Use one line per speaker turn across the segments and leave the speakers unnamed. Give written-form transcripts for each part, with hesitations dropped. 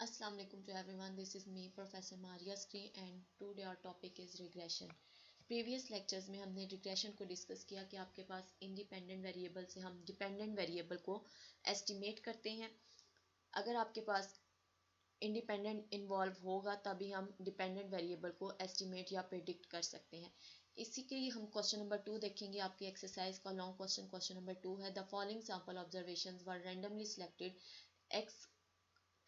Assalamu alaikum to everyone. This is me, Professor Maria Screen, and today our topic is regression. Previous lectures में हमने regression को discuss किया कि आपके पास independent variable से हम डिपेंडेंट वेरिएबल को एस्टिमेट करते हैं। अगर आपके पास इंडिपेंडेंट इन्वॉल्व होगा तभी हम डिपेंडेंट वेरिएबल को एस्टिमेट या प्रिडिक्ट कर सकते हैं। इसी के लिए हम क्वेश्चन नंबर 2 देखेंगे। आपकी एक्सरसाइज का लॉन्ग क्वेश्चन नंबर 2 है। The following sample observations were randomly selected. X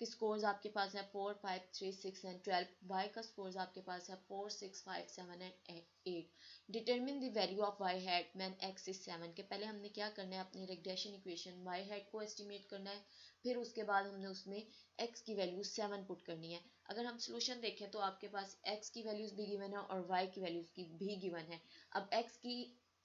के स्कोर्स आपके पास है 4, 5, 3, 6 एंड 12। वाई का स्कोर्स आपके पास है 4, 6, 5, 7 and 8। Determine the value of y hat when x is 7 के पहले हमने क्या करना है, अपनी रिग्रेशन इक्वेशन वाई हैट को एस्टिमेट करना है। फिर उसके बाद हमने उसमें एक्स की वैल्यू 7 पुट करनी है। अगर हम सोल्यूशन देखें तो आपके पास एक्स की वैल्यूज भी गिवन है और वाई की वैल्यूज की भी गिवन है। अब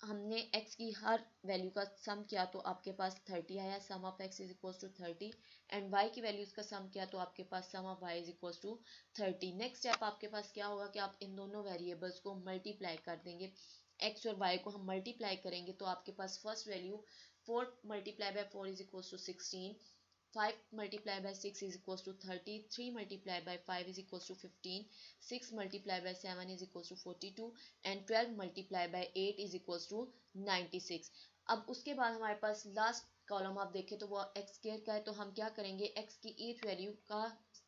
हमने x की हर वैल्यू का सम किया तो आपके पास 30 आया। Sum of x is equal to 30 and y की वैल्यूज का सम किया तो आपके पास sum of y is equal to 30। Next step आपके पास क्या होगा कि आप इन दोनों वेरिएबल्स को मल्टीप्लाई कर देंगे। x और y को हम मल्टीप्लाई करेंगे तो आपके पास first value 4 multiply by 4 is equal to 16, 5 multiplied by 6 is equals to 30, 3 multiplied by 5 is equals to 15, 6 multiplied by 7 is equals to 42 and 12 multiplied by 8 is equals to 96। अब उसके बाद हमारे पास लास्ट कॉलम आप देखें तो वो एक्स स्केयर का है, तो हम क्या करेंगे, एक्स की ईच वैल्यू का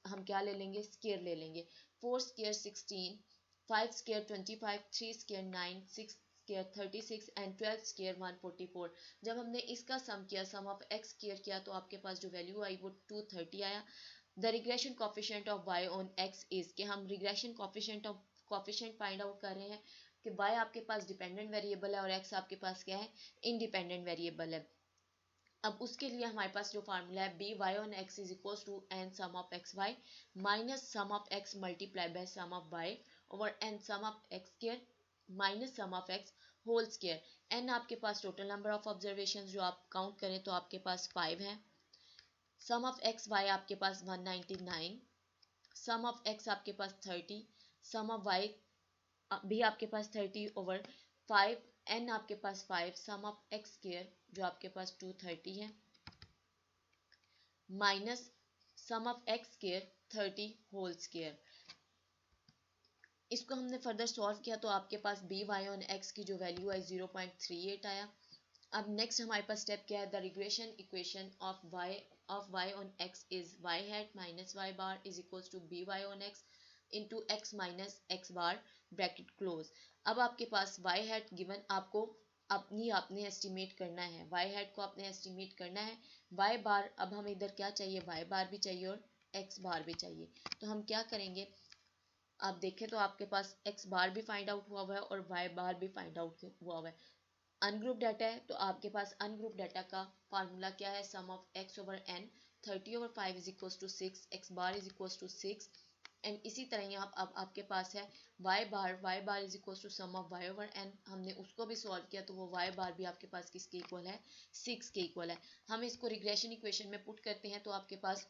हम क्या ले लेंगे, स्केयर ले लेंगे। 4 square 16, 5 square 25, 3 square 9, 6 square 36 and 12 square 144। जब हमने इसका सम किया, सम ऑफ एक्स स्केयर किया तो आपके पास जो वैल्यू आई वो 230 आया। The regression coefficient of y on x is कि हम रिग्रेशन कोफिशिएंट फाइंड आउट कर रहे हैं कि y आपके पास डिपेंडेंट वेरिएबल है और x आपके पास क्या है, इंडिपेंडेंट वेरिएबल है। अब उसके लिए हमारे पास जो फार्मूला है b y on x is equal to n sum of x y minus sum of x multiply by sum of y over n sum of x square minus sum of x whole square. N आपके पास total number of observation जो आप count करें तो आपके पास 5 है। Sum of x Y आपके पास 199, सम ऑफ एक्स आपके पास 30, सम ऑफ वाई भी आपके पास 30 ओवर 5, एन आपके पास 5, सम ऑफ एक्स स्क्वायर जो आपके पास 230 है minus sum of x square 30 whole square. इसको हमने फर्दर सॉल्व किया तो आपके पास बी वाई ऑन एक्स की जो वैल्यू है 0.38 आया। अब नेक्स्ट हमारे पास स्टेप क्या है, the regression equation of y on x is y hat minus y bar is equals to b y on x into x minus x bar bracket close. अब आपके पास वाई हैट गिवन, आपको आपने estimate करना है, Y hat को आपने estimate करना है। वाई बार अब हमें इधर क्या चाहिए, वाई बार भी चाहिए और एक्स बार भी चाहिए। तो हम क्या करेंगे, आप देखें तो आपके पास एक्स बार भी फाइंड आउट हुआ हुआ है और वाई बार भी फाइंड आउट हुआ हुआ है। अनग्रुप डाटा है तो आपके पास अनग्रुप डाटा का फार्मूला क्या है, sum of x over n 30 over 5 is equals to 6, x bar is equals to 6 and इसी तरह यहाँ अब आपके पास है y bar is equals to sum of y over n. हमने उसको भी सॉल्व किया तो वो वाई बार भी आपके पास किसके इक्वल है, 6 के इक्वल है। हम इसको रिग्रेशन इक्वेशन में पुट करते हैं तो आपके पास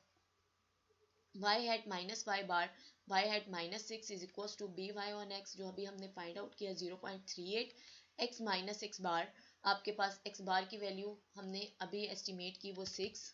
y hat minus y bar y hat minus 6 is equals to b y on x जो अभी हमने फाइंड आउट किया 0.38, एक्स माइनस एक्स बार आपके पास एक्स बार की वैल्यू हमने अभी एस्टिमेट की वो 6,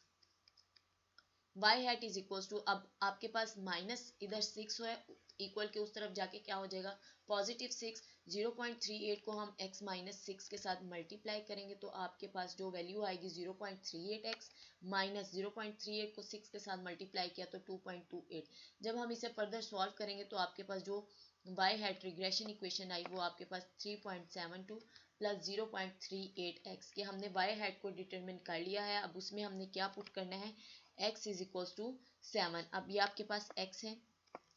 y hat is equals to, अब आपके पास माइनस इधर 6 है, इक्वल के उस तरफ जाके क्या हो जाएगा पॉजिटिव 6। 0.38 को हम x माइनस 6 के साथ मल्टीप्लाई करेंगे तो आपके पास जो वैल्यू आएगी 0.38x माइनस 0.38 को 6 के साथ मल्टीप्लाई किया तो 2.28। जब हम इसे फर्दर सॉल्व करेंगे तो आपके पास जो वाई हैट रिग्रेशन इक्वेशन आई वो आपके पास 3.72 प्लस 0.38x के हमने वाई हैट को डिटरमिन कर लिया है। अब उसमें हमने क्या पुट करना है, x इज इक्वल्स टू 7। अब ये आपके पास x है,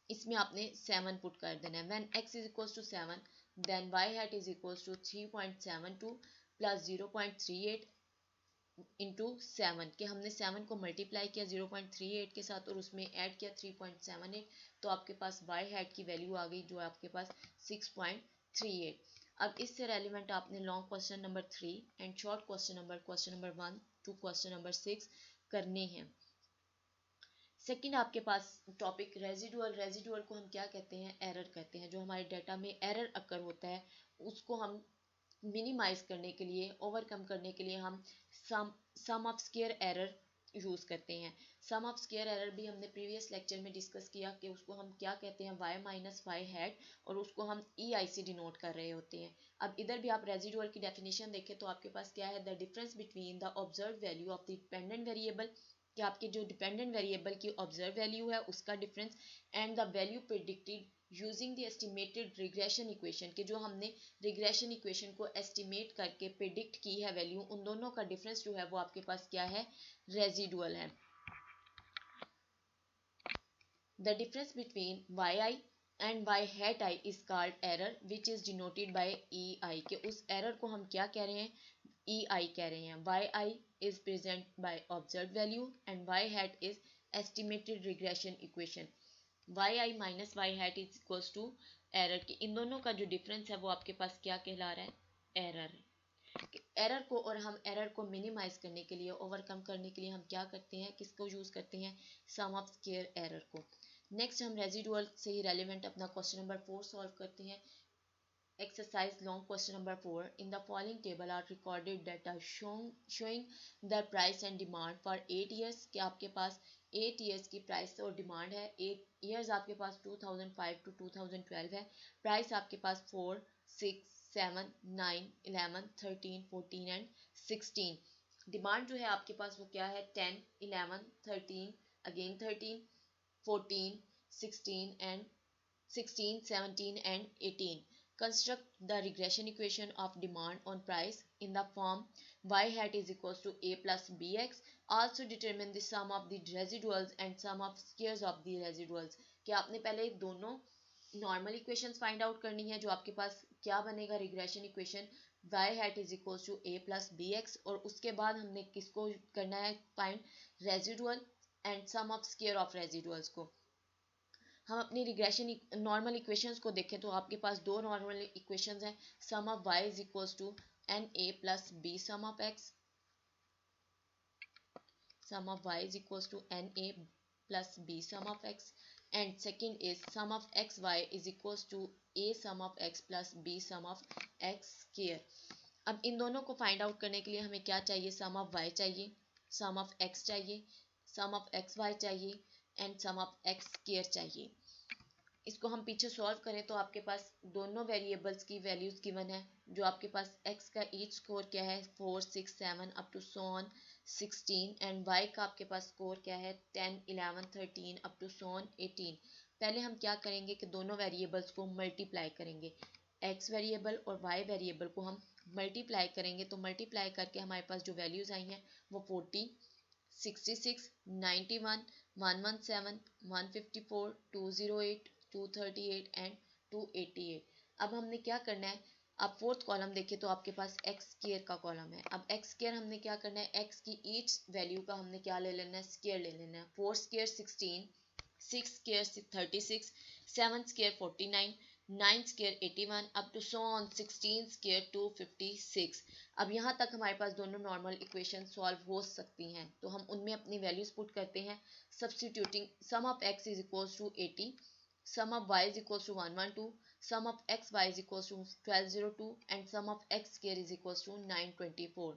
इसमें आपने 7 पुट कर देना है। When x is equals to 7 then y hat is equals to 3.72 plus 0.38 into 7 के हमने 7 को मल्टीप्लाई किया 0.38 के साथ और उसमें ऐड किया 3.78 तो आपके पास y हैट की वैल्यू आ गई जो आपके पास 6.38। अब इससे रेलिवेंट आपने long question number 3 and short question number 1 to question number 6 करने हैं। सेकंड आपके पास टॉपिक रेजिडुअल को हम क्या कहते हैं, एरर कहते हैं। जो हमारे डाटा में एरर अकर होता है उसको हम मिनिमाइज करने के लिए, ओवरकम करने के लिए हम sum of square error use करते हैं। सम ऑफ स्क्वायर एरर भी हमने प्रीवियस लेक्चर में डिस्कस किया कि उसको हम क्या कहते हैं, y माइनस वाई हैड, और उसको हम EI से डिनोट कर रहे होते हैं। अब इधर भी आप रेजिडुअल की डेफिनेशन देखें तो आपके पास क्या है, the difference between the observe value of the dependent variable, कि आपके जो डिपेंडेंट वेरिएबल की ऑब्जर्व वैल्यू है उसका difference, and the value predicted using the estimated regression equation, के जो हमने रिग्रेशन इक्वेशन को एस्टिमेट करके प्रिडिक्ट की है वैल्यू, उन दोनों का डिफरेंस जो है वो आपके पास क्या है, रेजिडुअल है। The difference between yi and y hat I is called error which is denoted by ei, के उस एरर को हम क्या कह रहे हैं, ei कह रहे हैं। yi is present by observed value and y hat is estimated regression equation। yi minus y hat is equals to error, की इन दोनों का जो डिफरेंस है वो आपके पास क्या कहला रहा है, एरर। एरर को, और हम एरर को मिनिमाइज करने के लिए, ओवरकम करने के लिए हम क्या करते हैं, किसको यूज करते हैं, सम ऑफ स्क्वायर एरर को। नेक्स्ट हम रेजिडुअल से ही रेलिवेंट अपना क्वेश्चन नंबर 4 सॉल्व करते हैं। Exercise long question number 4. In the following table are recorded data showing the price and demand for 8 years, कि आपके पास 8 years की प्राइस और डिमांड है। 8 years आपके पास 2005 to 2012 है। प्राइस आपके पास 4, 6, 7, 9, 11, 13, 14 एंड 16। डिमांड जो है आपके पास वो क्या है, 10, 11, 13, again 13, 14, 16 and 16, 17 and 18. Construct the regression equation of demand on price in the form y hat is equals to a plus bx. Also determine the sum of the residuals and sum of squares of the residuals, कि आपने पहले दोनों normal equations find out करनी है। जो आपके पास क्या बनेगा, regression equation y hat is equals to a plus bx, और उसके बाद हमने किसको करना है, find residual and sum of square of residuals को। हम अपनी रिग्रेशन नॉर्मल इक्वेशंस को देखें तो आपके पास दो नॉर्मल इक्वेशंस हैं। Sum of y is equals to n a plus b sum of x, sum of y is equals to na plus b sum of x, and second is sum of xy is equals to a sum of x plus b sum of x square। अब इन दोनों को find out करने के लिए हमें क्या चाहिए, sum of y चाहिए, सम ऑफ x चाहिए, सम ऑफ xy चाहिए and sum of x square चाहिए। इसको हम पीछे सॉल्व करें तो आपके पास दोनों वेरिएबल्स की वैल्यूज गिवन है। जो आपके पास x का ईच स्कोर क्या है, 4, 6, 7 up to so on 16, and y का आपके पास स्कोर क्या है, 10, 11, 13 अप टू सो ऑन 18। पहले हम क्या करेंगे कि दोनों वेरिएबल्स को मल्टीप्लाई करेंगे। x वेरिएबल और y वेरिएबल को हम मल्टीप्लाई करेंगे, तो मल्टीप्लाई करके हमारे पास जो वैल्यूज आई हैं वो 40, 66, 91, 117, 154, 208, 238 एंड 288। अब हमने क्या करना है, आप फोर्थ कॉलम देखें तो आपके पास एक्स स्क्वायर का कॉलम है। अब एक्स स्क्वायर हमने क्या करना है, एक्स की ईच वैल्यू का हमने क्या ले लेना है, स्क्वायर ले लेना है। 4 square 16, 6 square 36, 7 square 49, 9 square 81 up to so on 16 square 256। अब यहाँ तक हमारे पास दोनों नॉर्मल इक्वेशन सॉल्व हो सकती हैं, तो हम उनमें अपनी वैल्यूज पुट करते हैं। Substituting sum of x is equals to 80, sum of y is equals to 112, sum of xy is equals to 1202 and sum of x square is equals to 924।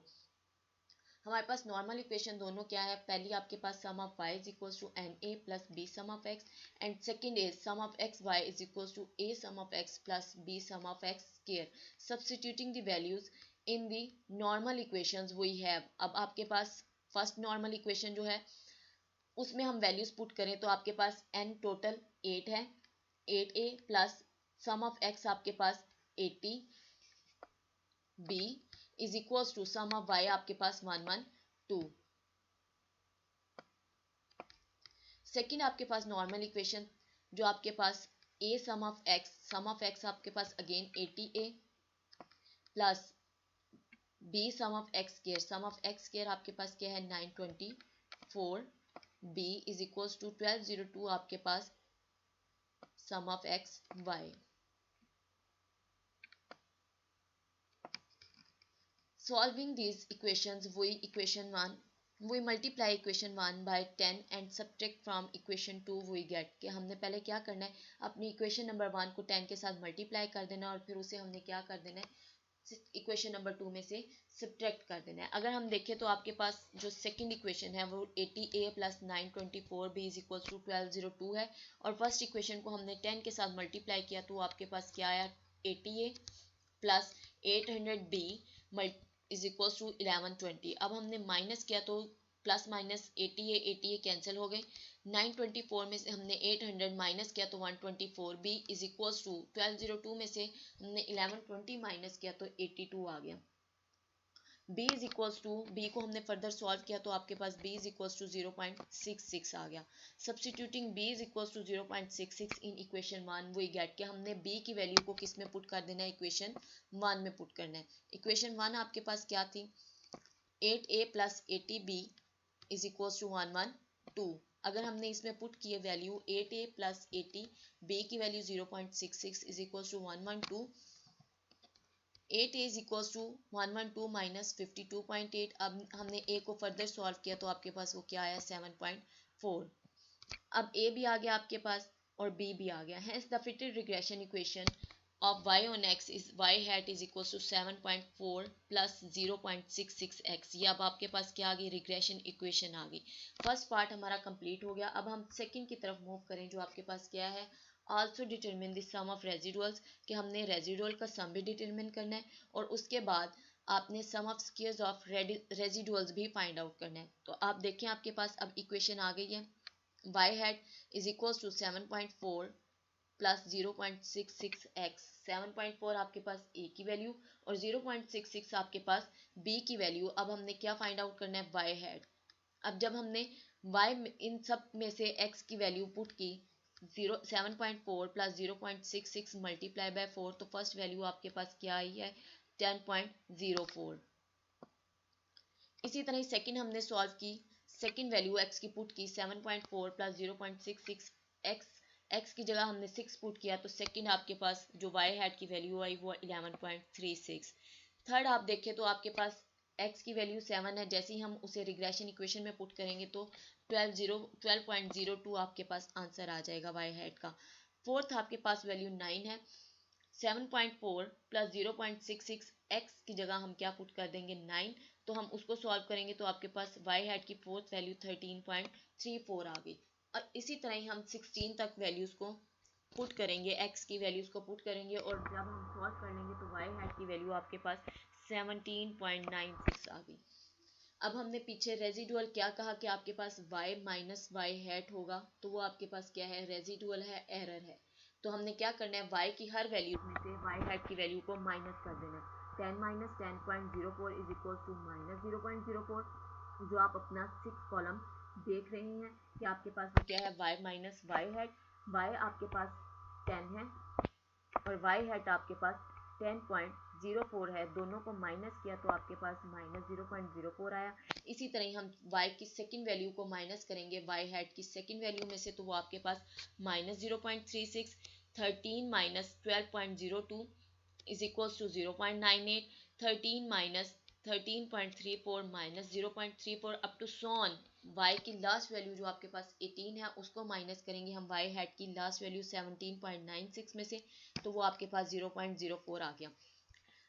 हमारे पास नॉर्मल इक्वेशन दोनों क्या है, पहली आपके पास sum of y is equals to na plus b sum of x, and second is sum of xy is equals to a sum of x plus b sum of x square। Substituting the values in the normal equations we have। अब आपके पास first normal equation जो है उसमें हम values put करें तो आपके पास n टोटल 8 है, 8a plus some of x आपके पास 80b is equals to sum of y आपके पास 112। सेकंड आपके पास नॉर्मल इक्वेशन जो आपके पास a सम ऑफ x आपके पास again 80a plus b sum of x square, sum of x square आपके पास क्या है 924, b इज इक्वल्स टू 1202 आपके पास sum of x y. Solving these equations, we multiply equation 1 by 10 and subtract from equation 2 we get। कि हमने पहले क्या करना है, अपनी इक्वेशन नंबर 1 को 10 के साथ मल्टीप्लाई कर देना और फिर उसे हमने क्या कर देना है, इक्वेशन नंबर 2 में से सब्ट्रैक्ट कर देना है। अगर हम देखें तो आपके पास जो सेकंड इक्वेशन है वो 80a plus 924b is equal to 1202 है, और फर्स्ट इक्वेशन को हमने 10 के साथ मल्टीप्लाई किया तो आपके पास क्या आया, 80a plus 800b is equal to 1120। अब हमने माइनस किया तो प्लस माइनस 80a कैंसिल हो गए, 924 में से हमने 800 माइनस किया तो 124, b इज इक्वल टू 1202 में से हमने 1120 माइनस किया तो 82 आ गया। b is equals to, b को हमने फर्दर सॉल्व किया तो आपके पास b इज इक्वल्स टू 0.66 आ गया। Substituting b is equals to 0.66 in equation 1 we get के हमने b की वैल्यू को किस में पुट कर देना है, इक्वेशन 1 में पुट करना है। इक्वेशन 1 आपके पास क्या थी, 8a plus 80b is equals to 112। अगर हमने इसमें पुट किए वैल्यू 8a प्लस 80, b की value 0.66 is equals to 112, 8a is equals to 112 minus 52.8। अब हमने a को फर्दर सॉल्व किया तो आपके पास वो क्या आया, 7.4। अब a भी आ गया आपके पास और b भी आ गया। Hence the fitted regression equation of y on x is y hat is equals to 7.4 plus 0.66x। ये अब आपके पास क्या आ गई, रिग्रेशन इक्वेशन आ गई। फर्स्ट पार्ट हमारा कंप्लीट हो गया। अब हम सेकंड की तरफ मूव करें, जो आपके पास क्या है, also determine the sum of residuals, कि हमने रेजिडुअल का सम भी डिटरमिन करना है और उसके बाद आपने सम ऑफ स्क्वायर्स ऑफ रेजिडुअल्स भी फाइंड आउट करना है। तो आप देखें आपके पास अब इक्वेशन आ गई है, y hat is equals to 7.4 plus 0.66x। 7.4 आपके पास a की वैल्यू और 0.66 आपके पास b की वैल्यू। अब हमने क्या फाइंड आउट करना है, y hat। अब जब हमने y इन सब में से x की वैल्यू पुट की, 7.4 प्लस 0.66 मल्टीप्लाई बाय 4, तो फर्स्ट वैल्यू आपके पास क्या आई है, 10.04। इसी तरह सेकंड हमने सॉल्व की, सेकंड वैल्यू x की पुट की, 7.4 प्लस 0.66 x की जगह हमने 6 पुट किया तो सेकंड आपके पास जो y हैट की वैल्यू आई वो 11.36। थर्ड आप देखें तो आपके पास x की वैल्यू 7 है, जैसे ही हम उसे रिग्रेशन इक्वेशन में पुट करेंगे तो 12.02 आपके पास आंसर आ जाएगा y हैट का। फोर्थ आपके पास वैल्यू 9 है, 7.4 प्लस 0.66 x की जगह हम क्या पुट कर देंगे, 9, तो हम उसको सॉल्व करेंगे तो आपके पास y हैट की फोर्थ वैल्यू 13.34 आ गई। और इसी तरह ही हम 16 तक वैल्यूज को पुट करेंगे, x की वैल्यूज को पुट करेंगे और जब हम सॉल्व कर लेंगे तो y हैट की वैल्यू आपके पास 17.96 आ गई। अब हमने पीछे रेजिडुअल क्या कहा कि आपके पास y माइनस वाई हैट होगा, तो वो आपके पास क्या है, रेजिडुअल है, एरर है। तो हमने क्या करना है, y की हर वैल्यू में से y हैट की वैल्यू को माइनस कर देना है। 10 minus 10.04 is equal to minus 0.04। जो आप अपना 6 कॉलम देख रहे हैं कि आपके पास क्या है, y minus y hat. y आपके पास 10 है और y हैट आपके पास 10.04 है, दोनों को माइनस किया तो आपके पास माइनस 0.04 आया। इसी तरह हम y की सेकंड वैल्यू को माइनस करेंगे y हैट की सेकंड वैल्यू में से, तो वो आपके पास minus 0.36, 13 minus 12.02 is equals to 0.98, 13 minus 13.34 minus 0.34 up to सॉन y की लास्ट वैल्यू जो आपके पास 18 है उसको माइनस करेंगे हम y हैट की लास्ट वैल्यू 17.96 में से, तो वो आपके पास 0.04 आ गया।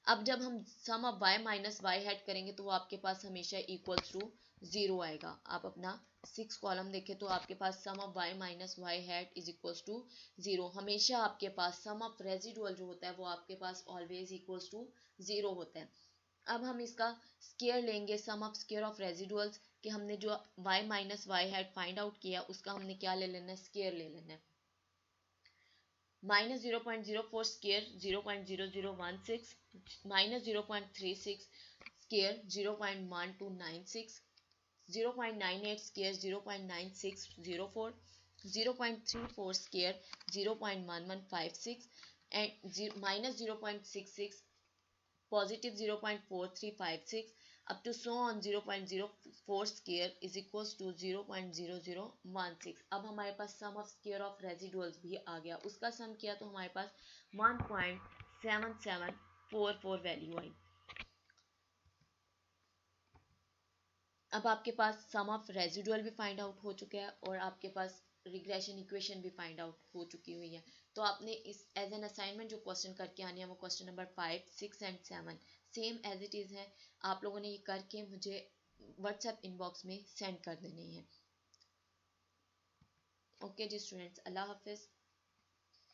अब जब हम sum of y minus y hat करेंगे तो वो आपके पास हमेशा इक्वल्स टू 0 आएगा। आप अपना 6 कॉलम देखें तो आपके पास sum of y minus y hat is equals to 0। हमेशा आपके पास सम ऑफ रेजिडुअल जो होता है वो आपके पास ऑलवेज इक्वल्स टू 0 होता है। अब हम इसका स्क्वायर लेंगे, sum of square of residuals, कि हमने जो y minus y hat find out किया उसका हमने क्या ले लेना है, स्क्वायर ले लेना है। Minus 0.04 square 0.0016, minus 0.36 square 0.1296, 0.98 square 0.9604, 0.34 square 0.1156 and minus 0.66 positive 0.4356 up to so on 0.04 square is equals to 0.0016। अब हमारे पास sum of square of residuals भी आ गया, उसका सम किया तो हमारे पास 1.7744 वैल्यू आई। अब आपके पास सम ऑफ रेजिडुअल भी फाइंड आउट हो चुका है और आपके पास रिग्रेशन इक्वेशन भी फाइंड आउट हो चुकी हुई है। तो आपने इस एज एन असाइनमेंट जो क्वेश्चन करके आने हैं वो question number 5, 6 and 7 same as it is है। आप लोगों ने ये करके मुझे व्हाट्सएप इनबॉक्स में सेंड कर देने हैं। ओके जी स्टूडेंट्स, अल्लाह हाफिज़।